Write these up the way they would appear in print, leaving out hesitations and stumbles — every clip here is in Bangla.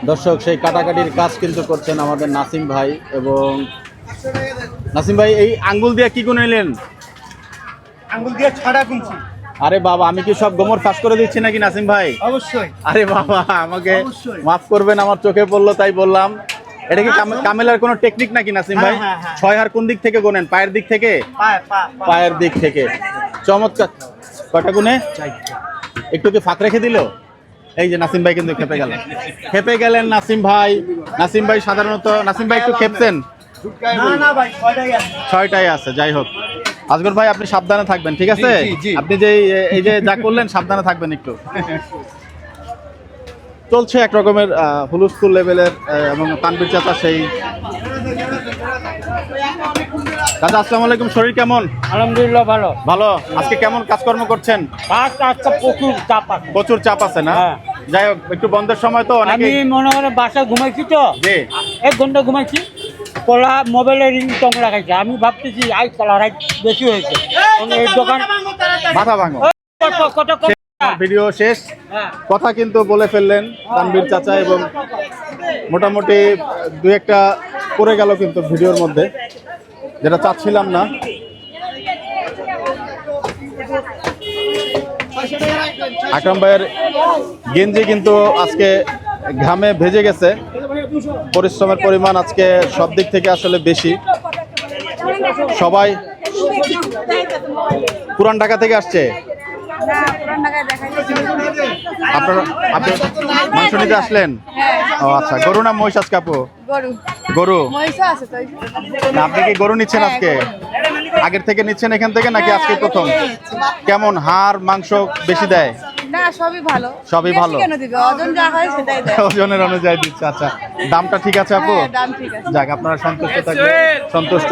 দর্শক সেই কাটাকাটির কাজ কিন্তু করছেন আমাদের নাসিম ভাই। এবং নাসিম ভাই এই আঙ্গুল দিয়ে কি গুনে নিলেন? আঙ্গুল দিয়ে ছড়া গুনছি। আরে বাবা, আমি কি সব গোমর ফাঁস করে দিচ্ছি নাকি নাসিম ভাই? অবশ্যই। আরে বাবা, আমাকে মাফ করবেন, আমার চোখে পড়লো তাই বললাম। এটা কি কামেলার কোনো টেকনিক নাকি নাসিম ভাই? ছয় হার কোন দিক থেকে গোনেন? পায়ের দিক থেকে? পায়ের দিক থেকে। চমৎকার। কয়টা গুনে? একটু কি ফাঁক রেখে দিল? এই যে নাসিম ভাই কিন্তু খেপে গেলেন নাসিম ভাই। নাসিম ভাই সাধারণত, নাসিম ভাই একটু খেপছেন। ছয়টাই আছে, যাই হোক। আজগর ভাই আপনি সাবধানে থাকবেন, ঠিক আছে? আপনি যে এই যে যা করলেন সাবধানে থাকবেন একটু। চলছে এক রকমের হুলস্থুল লেভেলের, এবং তানভীর চাচা সেই। দাদা আসসালামু আলাইকুম, শরীর কেমন? আলহামদুলিল্লাহ ভালো। ভালো। আজকে কেমন কাজকর্ম করছেন? প্রচুর চাপ আছে না? যাই হোক, একটু বন্ধের সময় তো আমি মনে করে বাসায় ঘুমাইছি তো, 1 ঘন্টা ঘুমাইছি। কলা মোবাইলের রিংটং লাগাইছে, আমি ভাবতেছি আই কলা রাইট বেশি হয়েছে। এই দোকান মাথা ভাঙো। ভিডিও শেষ, কথা কিন্তু বলে ফেললেন তানভীর চাচা, এবং মোটামুটি 2-1টা পড়ে গেল কিন্তু ভিডিওর মধ্যে, যেটা চাচ্ছিলাম না। আকরাম ভাইয়ের গেঞ্জি কিন্তু আজকে ঘামে ভেজে গেছে। পরিশ্রমের পরিমাণ আজকে সব দিক থেকে আসলে বেশি। সবাই পুরান ঢাকা থেকে আসছে। আপনারা আপনি মাংস নিতে আসলেন? ও আচ্ছা, গরু না মহিষ আজকে আপু? গরু। আপনি কি গরু নিচ্ছেন আজকে? আগের থেকে নিচ্ছেন এখান থেকে নাকি আজকে প্রথম? কেমন হাড় মাংস বেশি দেয়? না, সবই ভালো। সবই ভালো। কেন দিবে? ওজন যা হয় সেটাই দেয়। ওজনের অনুযায়ী দিচ্ছে। আচ্ছা, দামটা ঠিক আছে আপু? হ্যাঁ, দাম ঠিক আছে। যাক, আপনারা সন্তুষ্ট থাকবেন। সন্তুষ্ট।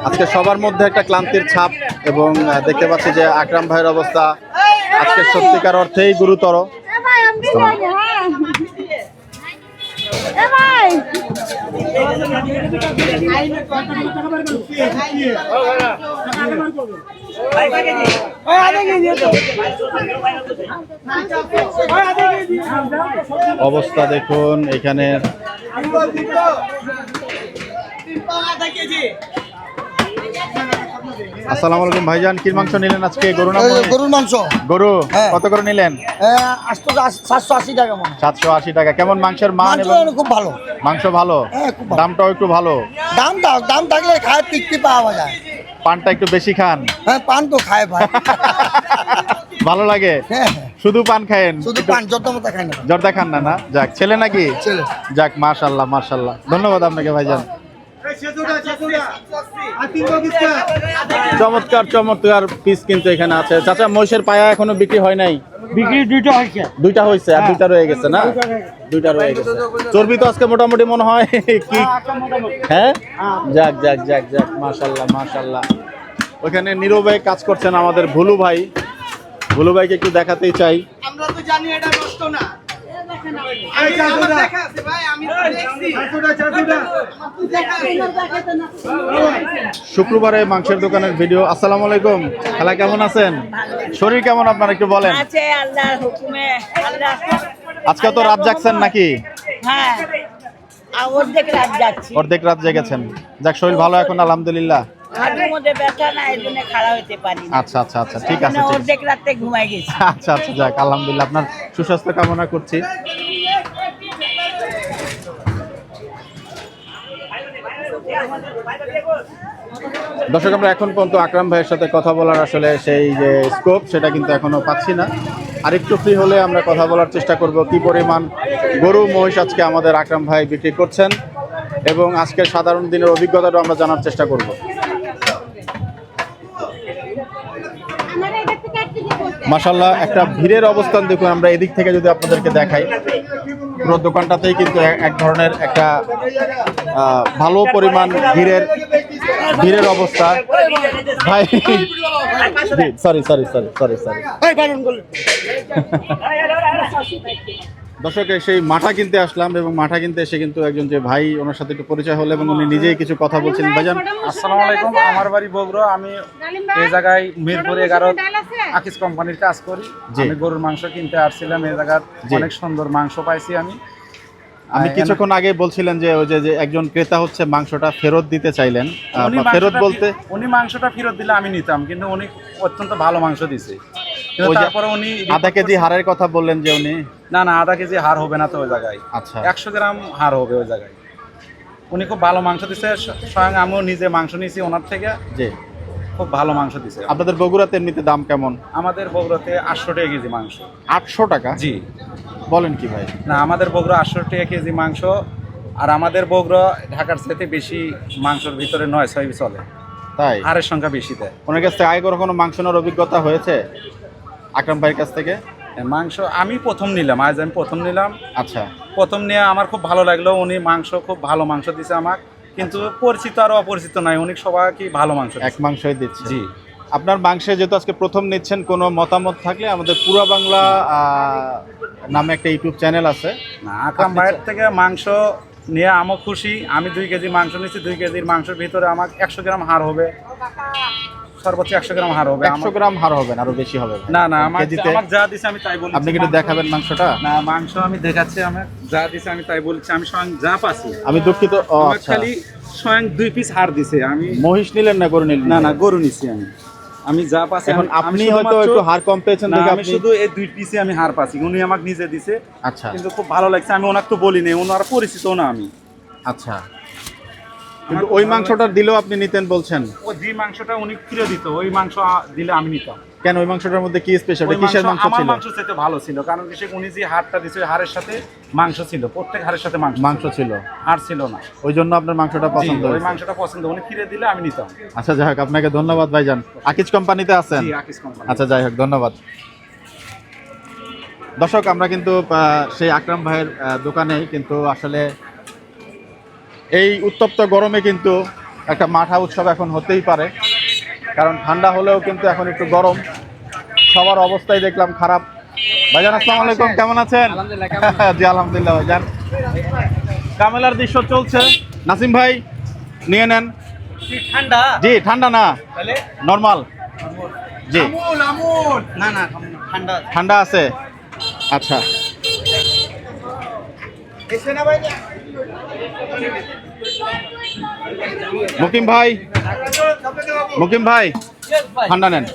আজকে সবার মধ্যে একটা ক্লান্তির ছাপ, এবং দেখতে পাচ্ছি যে আকরাম ভাইয়ের অবস্থা আজকে সত্যিকার অর্থেই গুরুতর। অবস্থা দেখুন এখানে। আসসালামু আলাইকুম ভাইজান, কি মাংস নিলেন আজকে? গরু না গরুর মাংস। গরু কত করে নিলেন? 780 টাকা। 780 টাকা। কেমন মাংসের মান? খুব ভালো মাংস ভালো, দামটাও একটু ভালো। দাম থাকলে খায় তৃপ্তি পাওয়া যায়। পানটা একটু বেশি খান? হ্যাঁ, পান তো খায় ভাই। ভালো লাগে? শুধু পান খায়েন? শুধু পান, জর্দা খায় না। জর্দা খান না? না, যাক, ছেলে নাকি? ছেলে। যাক, মাশাআল্লাহ মাশাআল্লাহ, ধন্যবাদ আপনাকে ভাইজান। চমৎকার চমৎকার পিস কিন্তু এখানে আছে। চাচা, মহিষের পায়া এখনো বিক্রি হয় নাই? বিক্রি দুইটা হয়েছে। আর 2টা রয়ে গেছে না? 2টা রয়ে গেছে। চর্বি তো আজকে মোটামুটি মনে হয় কি? হ্যাঁ, যাক যাক যাক যাক, মাশাআল্লাহ মাশাআল্লাহ। ওখানে নীরবে কাজ করছেন আমাদের ভুলু ভাই। ভুলু ভাইকে একটু দেখাতেই চাই। আমরা তো জানি এটা নষ্ট না। শুক্রবারে মাংসের দোকানের ভিডিও। আসসালামু আলাইকুম, খালা কেমন আছেন? শরীর কেমন আপনার একটু বলেন। আজকে তো রাত জাগছেন নাকি? হ্যাঁ, অর্ধেক রাত জেগেছেন। যাক, শরীর ভালো এখন আলহামদুলিল্লাহ? আচ্ছা আচ্ছা আচ্ছা, ঠিক আছে। আচ্ছা আচ্ছা, যাক আলহামদুলিল্লাহ, আপনার সুস্বাস্থ্য কামনা করছি। দর্শক, আমরা এখন পর্যন্ত আকরাম ভাইয়ের সাথে কথা বলার আসলে সেই যে স্কোপ, সেটা কিন্তু এখনো পাচ্ছি না। আরেকটু ফ্রি হলে আমরা কথা বলার চেষ্টা করব কি পরিমাণ গরু মহিষ আজকে আমাদের আকরাম ভাই বিক্রি করছেন, এবং আজকের সাধারণ দিনের অভিজ্ঞতাটা আমরা জানার চেষ্টা করব। মাশাআল্লাহ, একটা ভিড়ের অবস্থান দেখুন। আমরা এদিক থেকে যদি আপনাদেরকে দেখাই, পুরো দোকানটাতেই কিন্তু এক ধরনের একটা ভালো পরিমাণ ভিড়ের অবস্থা। ভাই sorry sorry sorry sorry sorry দর্শক সেই মাঠা কিনতে আসলাম এবং মাঠা কিনতে এসে কিন্তু একজন যে ভাই ওনার সাথে একটু পরিচয় হলো এবং উনি নিজেই কিছু কথা বলছিলেন। ভাইজান আসসালামু আলাইকুম, আমার বাড়ি বগুড়া। আমি এই জায়গায় মিরপুর 11 আকিস কোম্পানির কাজ করি। আমি গরুর মাংস কিনতে আসছিলাম, এই জায়গার অনেক সুন্দর মাংস পাইছি। আমি কিছুক্ষণ আগে বলছিলেন যে ওই যে একজন ক্রেতা হচ্ছে মাংসটা ফেরত দিতে চাইলেন, ফেরত বলতে উনি মাংসটা ফেরত দিলে আমি নিতাম, কিন্তু উনি অত্যন্ত ভালো মাংস দিছে। তারপরে উনি আধা কেজি হাড়ের কথা বললেন যে উনি না আধা কেজি হাড় হবে না তো ওই জায়গায়, আচ্ছা 100 গ্রাম হাড় হবে ওই জায়গায়। উনি খুব ভালো মাংস দিছে, স্বয়ং আমিও নিজে মাংস নিয়েছি ওনার থেকে। জি, খুব ভালো মাংস দিছে। আপনাদের বগুড়াতে এমনিতে দাম কেমন? আমাদের বগুড়াতে 800 টাকা কেজি মাংস। 800 টাকা? জি। বলেন কি ভাই? না, আমাদের বগুড়া 800 টাকা কেজি মাংস। আর আমাদের বগুড়া ঢাকার চাইতে বেশি মাংসের ভিতরে 9-6 চলে, তাই হাড়ের সংখ্যা বেশি দেয়। ওনার কাছ থেকে আগে কখনো মাংস নেওয়ার অভিজ্ঞতা হয়েছে আকরাম ভাইয়ের কাছ থেকে? মাংস আমি প্রথম নিলাম, আজ আমি প্রথম নিলাম। আচ্ছা, প্রথম নিয়ে আমার খুব ভালো লাগলো। উনি মাংস খুব ভালো মাংস দিছে আমার, কিন্তু পরিচিত আর অপরিচিত নাই, উনি সবাইকে ভালো মাংস এক মাংসই দিচ্ছে। জি। আপনার মাংসে যেহেতু আজকে প্রথম নিচ্ছেন, কোনো মতামত থাকলে আমাদের পুরা বাংলা নামে একটা ইউটিউব চ্যানেল আছে, না আকরাম ভাইয়ের থেকে মাংস নিয়ে আমার খুশি। আমি 2 কেজি মাংস নিচ্ছি, 2 কেজির মাংসের ভিতরে আমার 100 গ্রাম হাড় হবে, সর্বোচ্চ 100 গ্রাম হাড় হবে। 100 গ্রাম হাড় হবে না, আরো বেশি হবে? না আমার যা দিছে আমি তাই বলছি। আপনি কি একটু দেখাবেন মাংসটা? না, মাংস আমি দেখাচ্ছি, আমার যা দিছে আমি তাই বলছি। আমি স্বয়ং যা পাচ্ছি, আমি দুঃখিত। আচ্ছা, খালি স্বয়ং 2 পিস হাড় দিছে। আমি মহিষ নিলেন না গরু নিলেন? না গরু নিছি। আমি যা পাচ্ছি, এখন আপনি হয়তো একটু হাড় কম পেয়েছেন দেখে আমি শুধু এই 2 পিসে আমি হাড় পাচ্ছি। উনি আমাকে নিজে দিছে। আচ্ছা, কিন্তু খুব ভালো লাগছে। আমি ওনাকে তো বলি নাই, ওনার পরিচিত না আমি। আচ্ছা, কিন্তু ওই মাংসটা দিলেও আপনি নিতেন বলছেন? ওই যে মাংসটা উনি ফিরে দিত, ওই মাংস দিলে আমি নিতাম। কেন? ওই মাংসটার মধ্যে কি স্পেশাল? ওই কিসের মাংস আমার ছিল? মাংস চাইতে ভালো ছিল, কারণ কি উনি যে হাড়টা দিছে, ওই হাড়ের সাথে মাংস ছিল, প্রত্যেক হাড়ের সাথে মাংস ছিল, হাড় ছিল না। ওই জন্য আপনার মাংসটা পছন্দ ওই হয়েছে? মাংসটা পছন্দ, উনি ফিরে দিলে আমি নিতাম। আচ্ছা, যাই হোক, আপনাকে ধন্যবাদ ভাইজান। আকিজ কোম্পানিতে আছেন? জি, আকিজ কোম্পানি। আচ্ছা, যাই হোক, ধন্যবাদ। দর্শক, আমরা কিন্তু সেই আকরাম ভাইয়ের দোকানেই কিন্তু আসলে এই উত্তপ্ত গরমে কিন্তু একটা মাঠা উৎসব এখন হতেই পারে, কারণ ঠান্ডা হলেও কিন্তু এখন একটু গরম। সবার অবস্থাই দেখলাম খারাপ। ভাইজান আসসালামু আলাইকুম, কেমন আছেন? জি আলহামদুলিল্লাহ। ভাইজান কামেলার দৃশ্য চলছে, নাসিম ভাই নিয়ে নেন। ঠান্ডা? জি, ঠান্ডা না, নরমাল। জি, না ঠান্ডা। ঠান্ডা আছে। আচ্ছা, মুকিম ভাই ঠান্ডা নেন।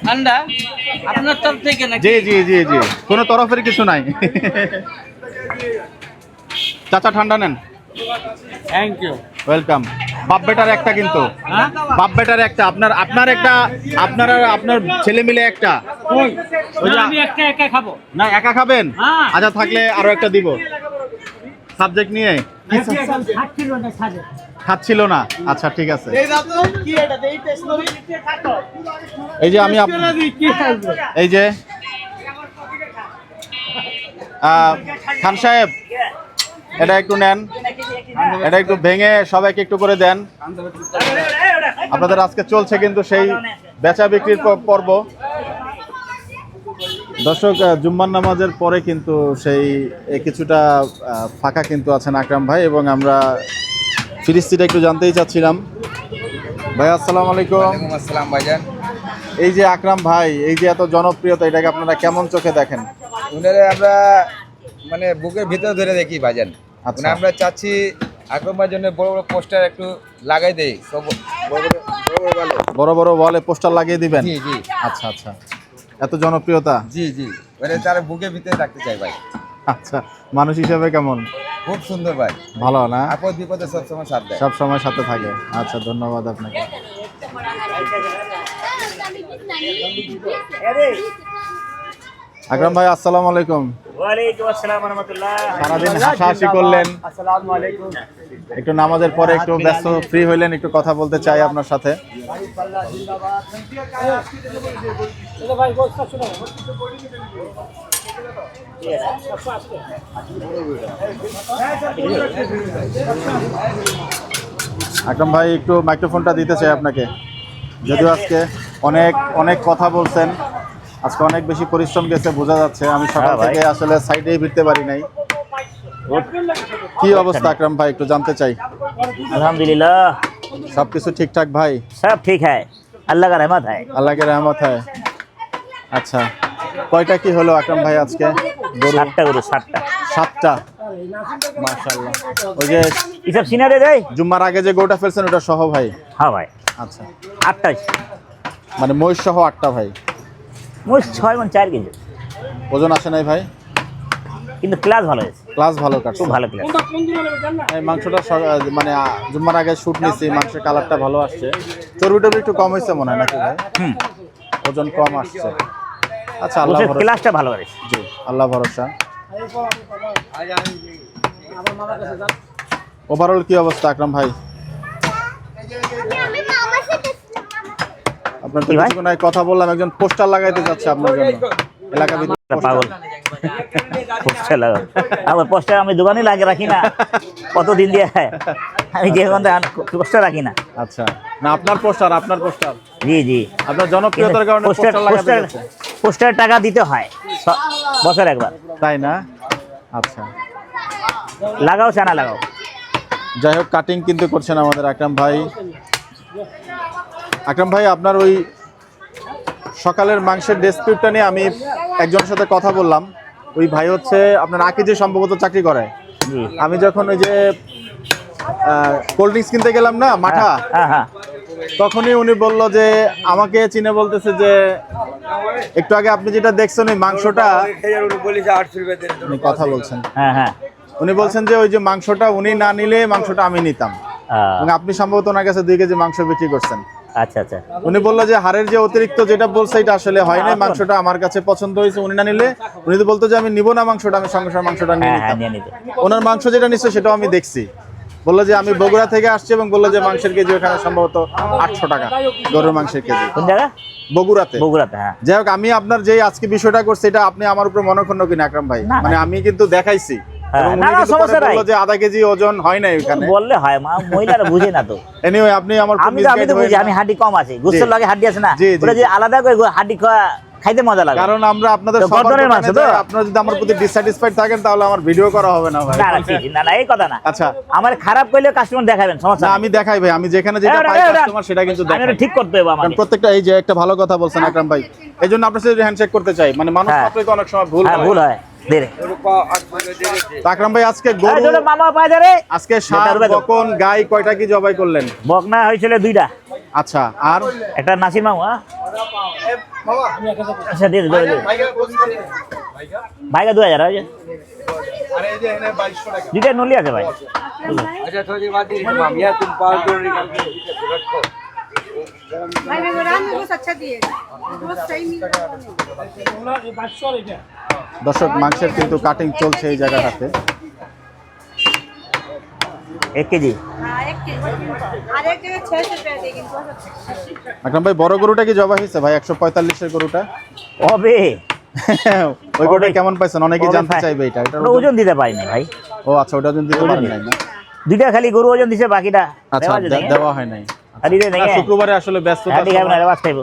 ঠান্ডা আপনার তরফ থেকে নাকি? জি জি জি জি, কোনো তরফের কিছু নাই। চাচা ঠান্ডা নেন। Thank you. ওয়েলকাম। বাপ বেটার একটা, কিন্তু বাপ বেটার একটা, আপনার একটা, আপনার আর আপনার ছেলে মিলে একটা। আমি একটা একা খাবো না, একা খাবেন? হ্যাঁ। আচ্ছা, থাকলে আরো একটা দিব সাবজেক্ট নিয়ে। খাচ্ছিল না? আচ্ছা, ঠিক আছে। এই যে আমি এই যে খান সাহেব, এটা একটু নেন, এটা একটু ভেঙে সবাইকে একটু করে দেন। আপনাদের আজকে চলছে কিন্তু সেই বেচা বিক্রির পর্ব। দর্শক, জুম্মার নামাজের পরে কিন্তু সেই কিছুটা ফাঁকা কিন্তু আছেন আকরাম ভাই, এবং আমরা ফিরিস্তিটা একটু জানতেই চাচ্ছিলাম। ভাই আসসালামু আলাইকুম। আসসালাম ভাইজান। এই যে আকরাম ভাই, এই যে এত জনপ্রিয়তা, এটাকে আপনারা কেমন চোখে দেখেন? উনারে আমরা মানে বুকের ভিতরে ধরে দেখি ভাইজান। আচ্ছা। মানে আমরা চাচ্ছি আকরাম ভাইয়ের জন্য বড় বড় পোস্টার একটু লাগাই দেই, সব বড় বড় ওয়ালে পোস্টার লাগিয়ে দিবেন? জি জি। আচ্ছা আচ্ছা, এত জনপ্রিয়তা। জি জি, মানে তার বুকের ভিতরে রাখতে চাই ভাই। আচ্ছা, মানুষ হিসেবে কেমন? খুব সুন্দর ভাই, ভালো না? আপদ বিপদে সবসময় সাথ দেয়। সব সময় সাথে থাকে। আচ্ছা, ধন্যবাদ আপনাকে। আকরাম ভাই আসসালামু আলাইকুম। ওয়ালাইকুম আসসালাম ওয়া রাহমাতুল্লাহ। সারাদিন হাসাহাসি করলেন, আসসালামু আলাইকুম। একটু নামাজের পরে একটু ব্যস্ত ফ্রি হইলেন, একটু কথা বলতে চাই আপনার সাথে। আকরাম ভাই একটু মাইক্রোফোনটা দিতে চাই আপনাকে, যদিও আজকে অনেক কথা বলছেন, আজকে অনেক বেশি পরিশ্রম গেছে বোঝা যাচ্ছে, আমি সকাল হ্যাঁ ভাই। থেকে আসলে সাইডেই ফিরতে পারি নাই। কি অবস্থা আকরাম ভাই, একটু জানতে চাই। अल्हम्दुलिल्लाह সবকিছু ঠিকঠাক ভাই? सब ठीक है, अल्लाह का रहमत है। আল্লাহ কে রহমত হয়। আচ্ছা, কয়টা কি হলো আকরাম ভাই আজকে? গরু 7টা গরু 7টা। 7টা, মাশাআল্লাহ। ওই যে ये सब सीना दे दे। জুম্মার আগে যে গরুটা ফেলছেন ওটা সহ ভাই? हाँ भाई, আচ্ছা, 8টা মানে মহিষ সহ 8টা ভাই। মোট 6 মণ 4 কেজি, ওজন আসে নাই ভাই? কিন্তু ক্লাস ভালো হয়েছে, ক্লাস ভালো কাটছে। খুব ভালো ক্লাস। এই মাংসটা মানে জুম্মার আগে শুট নিছি, মাংসের কালারটা ভালো আসছে। চর্বি টর্বি একটু কম হয়েছে মনে হয় নাকি ভাই? ওজন কম আসছে। আচ্ছা, আল্লাহ ওদের ভরসা। ক্লাসটা ভালো হয়েছে। জি, আল্লাহ ভরসা। ওভারঅল কি অবস্থা আকরাম ভাই? আপনার তো কি ভাই? কিছুক্ষণ আগে কথা বললাম, একজন পোস্টার লাগাইতে যাচ্ছে আপনার জন্য এলাকা ভিত্তিক একটা পোস্টার। পাগল পোস্টার লাগাও, আমার পোস্টার আমি দোকানে লাগে রাখি না, কতদিন দিয়ে আমি যে পোস্টার রাখি না। আচ্ছা, না আপনার পোস্টার, আপনার পোস্টার জি জি, আপনার জনপ্রিয়তার কারণে পোস্টার পোস্টার লাগাতে পোস্টার যাচ্ছে। পোস্টার টাকা দিতে হয় বছর একবার, তাই না? আচ্ছা, লাগাও চানা লাগাও। যাই হোক, কাটিং কিন্তু করছেন আমাদের আকরাম ভাই। আকরাম ভাই, আপনার ওই সকালের মাংসের ডেসক্রিপটা নিয়ে আমি একজনের সাথে কথা বললাম। ওই ভাই হচ্ছে আপনার আকিজে সম্ভবত চাকরি করে। জি, আমি যখন ওই যে কোল্ড ড্রিঙ্কস কিনতে গেলাম না মাঠা, হ্যাঁ হ্যাঁ, তখনই উনি বলল যে আমাকে চিনে বলতেছে যে একটু আগে আপনি যেটা দেখছেন ওই মাংসটা, উনি কথা বলছেন, হ্যাঁ হ্যাঁ, উনি বলছেন যে ওই যে মাংসটা উনি না নিলে মাংসটা আমি নিতাম, এবং আপনি সম্ভবত ওনার কাছে 2 কেজি মাংস বিক্রি করছেন। আচ্ছা আচ্ছা, উনি বললো যে হাড়ের যে অতিরিক্ত যেটা বলছে এটা আসলে হয় না, মাংসটা আমার কাছে পছন্দ হয়েছে, উনি না নিলে, উনি তো বলতো যে আমি নিব না মাংসটা, আমি সঙ্গে সঙ্গে মাংসটা নিয়ে হ্যাঁ হ্যাঁ, নিতাম। নিয়ে নিতে। ওনার মাংস যেটা নিচ্ছে সেটাও আমি দেখছি। বললো যে আমি বগুড়া থেকে আসছি, এবং বললো যে মাংসের কেজি ওখানে সম্ভবত 800 টাকা গরুর মাংসের কেজি, কোন জায়গা? বগুড়াতে। বগুড়াতে, হ্যাঁ। যাই হোক, আমি আপনার যে আজকে বিষয়টা করছি এটা আপনি আমার উপর মনক্ষুণ্ণ কিনা আকরাম ভাই? না, মানে আমি কিন্তু দেখাইছি, হ্যাঁ, এবং উনি না, না, কিন্তু পরে সমস্যা নাই। বললো যে আধা কেজি ওজন হয় না ওখানে। বললে হয়, মহিলারা বুঝে না তো। এনিওয়ে, আপনি আমার খুব আমি তো misguide বুঝি, হয়েন না। আমি হাড্ডি কম আছে, গোস্তের লাগে হাড্ডি আছে না, জি, জি, ওটা যে জি। আলাদা করে হাড্ডি খাইতে মজা লাগে। কারণ আমরা আপনাদের তো সবার গর্দনের মাংস দোকানে তো? যাই, আপনারা যদি আমার প্রতি ডিসস্যাটিসফাইড থাকেন তাহলে আমার ভিডিও করা হবে না ভাই। না না, জি, জি, না না, এই কথা না। আচ্ছা, আমার খারাপ করলে কাস্টমার দেখাবেন, সমস্যা না নাই। আমি দেখাই ভাই, আমি যেখানে যেটা এই, পাই এই, কাস্টমার সেটা কিন্তু আমি দেখাই। এটা ঠিক করতে হবে কারণ আমাকে। প্রত্যেকটা, এই যে একটা ভালো কথা বলছেন আকরাম ভাই, এই জন্য আপনার সাথে হ্যান্ডশেক করতে চাই, মানে মানুষ হ্যাঁ। মাত্রই তো অনেক সময় ভুল হ্যাঁ, হয়। ভুল হয়, দে রে। তো আকরাম ভাই, আজকে এই, গরু, ছোট মামা পায় দে রে। আজকে ষাঁড়, বকন, গাই কয়টা কি জবাই করলেন? বকনা হয়েছিল 2টা, আচ্ছা, আর একটা নাসির মামু, হ্যাঁ? আচ্ছা, দিয়ে দে, দে, দে। ভাইগা 2000 হয়েছে, 2টা নলি আছে ভাই। अच्छा थोड़ी देर बाद दे दीजिए माम यार तुम पाल दो निकाल के रखो भाई मेमोरान में बहुत अच्छा दिए बहुत सही मिल रहा है। দর্শক, মাংসের কিন্তু কাটিং চলছে এই জায়গাটাতে। 1 কেজি। हाँ 1 केजी और एक जगह 600 रुपया देगी बहुत अच्छा। আকরাম ভাই, বড় গরুটা কি জবাই হয়েছে ভাই? 145 এর গরুটা হবে ওই গরুটা কেমন পাইছেন? অনেকেই জানতে চাইবে এটা। এটার ওটা ওজন দিতে পারিনি ভাই। ও আচ্ছা, ওটা ওজন দিতে পারেন নাই না? 2টা খালি গরু ওজন দিছে, বাকিটা আচ্ছা, দেওয়া যেত না। দেওয়া হয় নাই। খালি দে না, নাই। শুক্রবারে আসলে ব্যস্ততা হাড্ডি খাইব না, রেওয়াজ খাইব।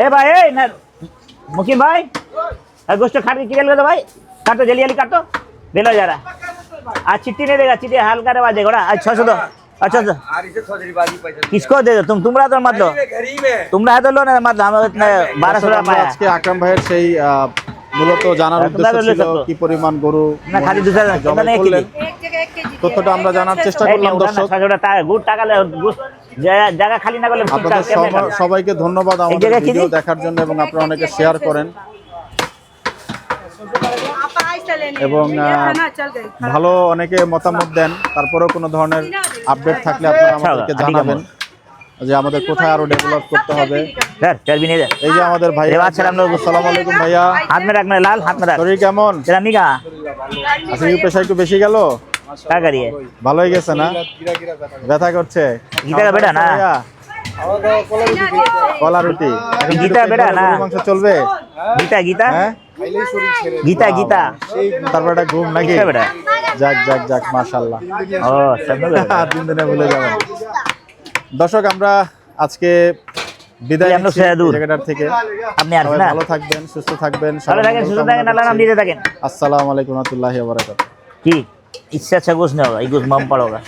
ए भाई, ए ना मुकीम भाई, गोश्त खाट के किलो दो भाई, काटो जल्दी जल्दी काटो, बेलो जा रहा। आज चिट्ठी नहीं देगा, चिट्ठी हल्का रेवा देगा। आज 600 दो। अच्छा अच्छा, और इसे थोड़ी देर बाद ही पैसा किसको दे दो? तुमरा तो मत लो, घर ही में तुमरा है तो लो ना, मत हम इतने 1200 আসলে টাকা আমরা পায়া। আজকে আকরাম ভাইয়ের সেই মূলত জানার তোমরা উদ্দেশ্য বললে ছিল সত্য। কি পরিমাণ গরু না খালি দুটো জবাই তোমরা এক করলেন। কেজি। एक जगह 1 केजी তথ্যটা আমরা জানার চেষ্টা এই করলাম নিয়ে উঠান না, দর্শক। 600 টাকা গুড় টাকা জায়গা খালি না করলে আপনাদের কেমনে খাবে? সবাইকে ধন্যবাদ আমাদের জায়গায় ভিডিও কেজি? দেখার জন্য, এবং আপনারা অনেকে শেয়ার করেন आप आइए चले नहीं এবং खाना चल गई ভালো অনেকে মতামত দেন। তারপরেও কোনো ধরনের আপডেট থাকলে আপনারা আমাদেরকে আচ্ছা, জানাবেন যে আমাদের কোথায় আরো ডেভেলপ করতে হবে। স্যার চর্বি নিয়ে যা। এই যে আমাদের ভাই, রেওয়াজ ছিলাম লোক। আসসালামু আলাইকুম ভাইয়া, हाथ में रखना लाल, हाथ में रख। শরীর কেমন? तेरा मिगा আজকে কি প্রেশার একটু বেশি গেল? क्या करिए? ভালো হয়ে গেছে না? ব্যথা করছে? गीता का बेटा ना, ভাইয়া, কলা রুটি এখন গীতা বেটা না? গরুর মাংস চলবে? गीता गीता হ্যাঁ, गीता गीता তারপর একটা ঘুম নাকি? गीता बेटा যাক যাক যাক মাশাআল্লাহ। ও সামনে গেল। 3 দিনে ভুলে যাবেন। দর্শক আমরা আজকে বিদায় আমরা নিচ্ছি সৈয়দুর। এই জায়গাটার থেকে। আপনি আসবেন সবাই না? ভালো থাকবেন, সুস্থ থাকবেন। ভালো থাকেন, সুস্থ থাকেন, আল্লাহর নাম নিতে থাকেন। আসসালামু আলাইকুম ওয়া রাহমাতুল্লাহি ওয়া বারাকাতুহু। কি इससे अच्छा कुछ नहीं होगा, ये कुछ मम पड़ोगा।